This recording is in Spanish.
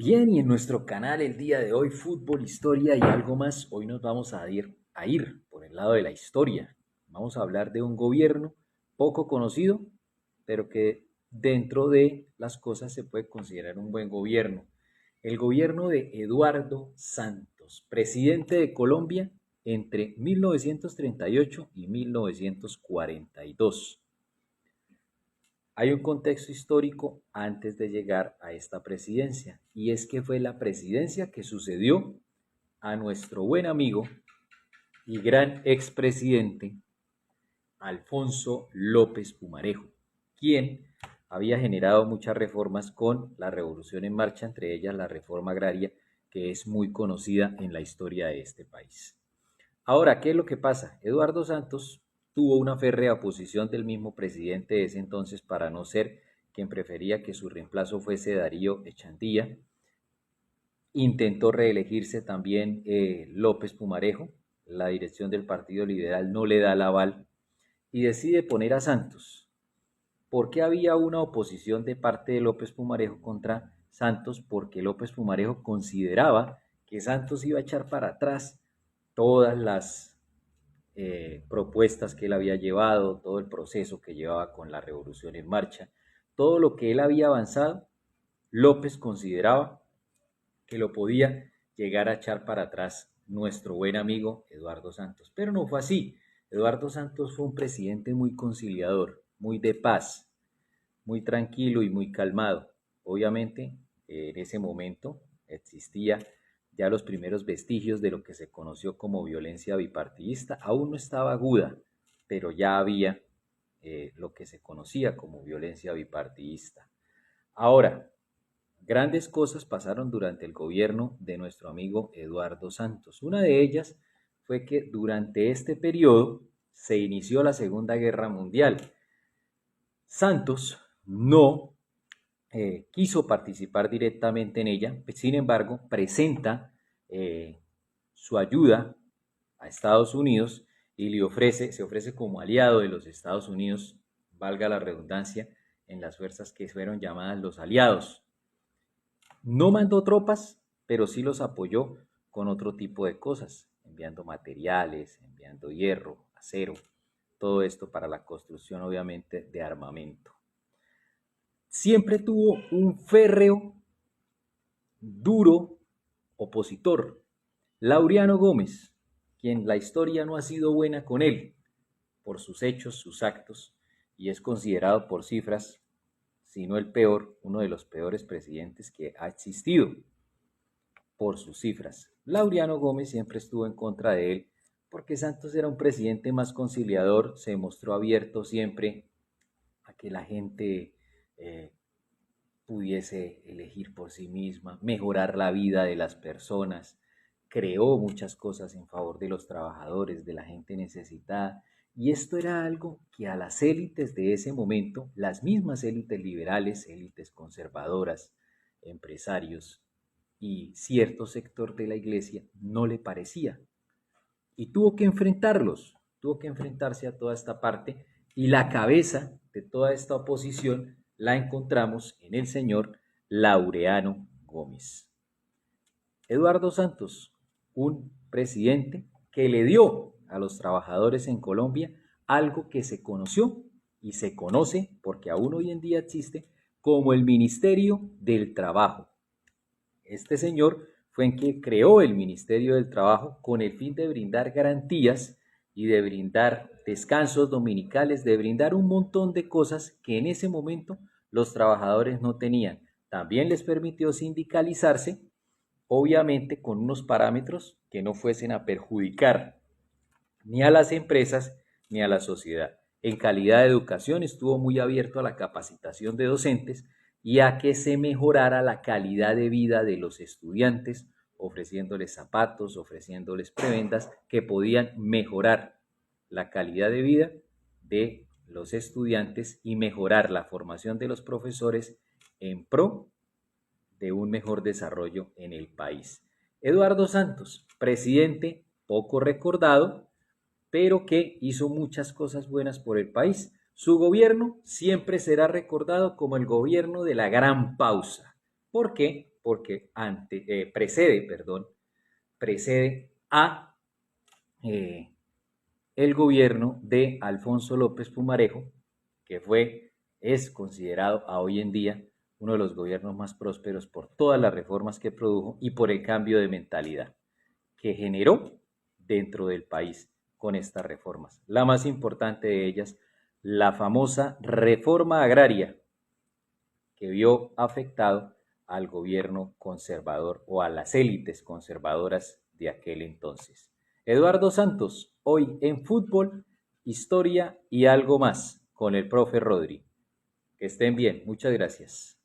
Bien, y en nuestro canal el día de hoy, fútbol, historia y algo más, hoy nos vamos a ir por el lado de la historia. Vamos a hablar de un gobierno poco conocido, pero que dentro de las cosas se puede considerar un buen gobierno. El gobierno de Eduardo Santos, presidente de Colombia entre 1938 y 1942. Hay un contexto histórico antes de llegar a esta presidencia, y es que fue la presidencia que sucedió a nuestro buen amigo y gran expresidente Alfonso López Pumarejo, quien había generado muchas reformas con la Revolución en Marcha, entre ellas la reforma agraria, que es muy conocida en la historia de este país. Ahora, ¿qué es lo que pasa? Eduardo Santos tuvo una férrea oposición del mismo presidente de ese entonces para no ser quien prefería que su reemplazo fuese Darío Echandía. Intentó reelegirse también López Pumarejo. La dirección del Partido Liberal no le da el aval y decide poner a Santos. ¿Por qué había una oposición de parte de López Pumarejo contra Santos? Porque López Pumarejo consideraba que Santos iba a echar para atrás todas las propuestas que él había llevado, todo el proceso que llevaba con la revolución en marcha, todo lo que él había avanzado, López consideraba que lo podía llegar a echar para atrás nuestro buen amigo Eduardo Santos. Pero no fue así. Eduardo Santos fue un presidente muy conciliador, muy de paz, muy tranquilo y muy calmado. Obviamente, en ese momento existía ya los primeros vestigios de lo que se conoció como violencia bipartidista. Aún no estaba aguda, pero ya había lo que se conocía como violencia bipartidista. Ahora, grandes cosas pasaron durante el gobierno de nuestro amigo Eduardo Santos. Una de ellas fue que durante este periodo se inició la Segunda Guerra Mundial. Santos no quiso participar directamente en ella, sin embargo, presenta su ayuda a Estados Unidos y se ofrece como aliado de los Estados Unidos, valga la redundancia, en las fuerzas que fueron llamadas los aliados. No mandó tropas, pero sí los apoyó con otro tipo de cosas, enviando materiales, enviando hierro, acero, todo esto para la construcción obviamente de armamento. Siempre tuvo un férreo, duro opositor, Laureano Gómez, quien la historia no ha sido buena con él por sus hechos, sus actos, y es considerado por cifras, si no el peor, uno de los peores presidentes que ha existido por sus cifras. Laureano Gómez siempre estuvo en contra de él porque Santos era un presidente más conciliador, se mostró abierto siempre a que la gente pudiese elegir por sí misma, mejorar la vida de las personas, creó muchas cosas en favor de los trabajadores, de la gente necesitada, y esto era algo que a las élites de ese momento, las mismas élites liberales, élites conservadoras, empresarios y cierto sector de la iglesia no le parecía. Y tuvo que enfrentarse a toda esta parte, y la cabeza de toda esta oposición la encontramos en el señor Laureano Gómez. Eduardo Santos, un presidente que le dio a los trabajadores en Colombia algo que se conoció y se conoce, porque aún hoy en día existe, como el Ministerio del Trabajo. Este señor fue en que creó el Ministerio del Trabajo con el fin de brindar garantías y de brindar descansos dominicales, de brindar un montón de cosas que en ese momento los trabajadores no tenían. También les permitió sindicalizarse, obviamente con unos parámetros que no fuesen a perjudicar ni a las empresas ni a la sociedad. En calidad de educación estuvo muy abierto a la capacitación de docentes y a que se mejorara la calidad de vida de los estudiantes, ofreciéndoles zapatos, ofreciéndoles prebendas que podían mejorar la calidad de vida de los estudiantes y mejorar la formación de los profesores en pro de un mejor desarrollo en el país. Eduardo Santos, presidente poco recordado, pero que hizo muchas cosas buenas por el país. Su gobierno siempre será recordado como el gobierno de la gran pausa. ¿Por qué? porque precede a el gobierno de Alfonso López Pumarejo, que es considerado a hoy en día uno de los gobiernos más prósperos por todas las reformas que produjo y por el cambio de mentalidad que generó dentro del país con estas reformas. La más importante de ellas, la famosa reforma agraria, que vio afectado al gobierno conservador o a las élites conservadoras de aquel entonces. Eduardo Santos, hoy en fútbol, historia y algo más con el profe Rodri. Que estén bien, muchas gracias.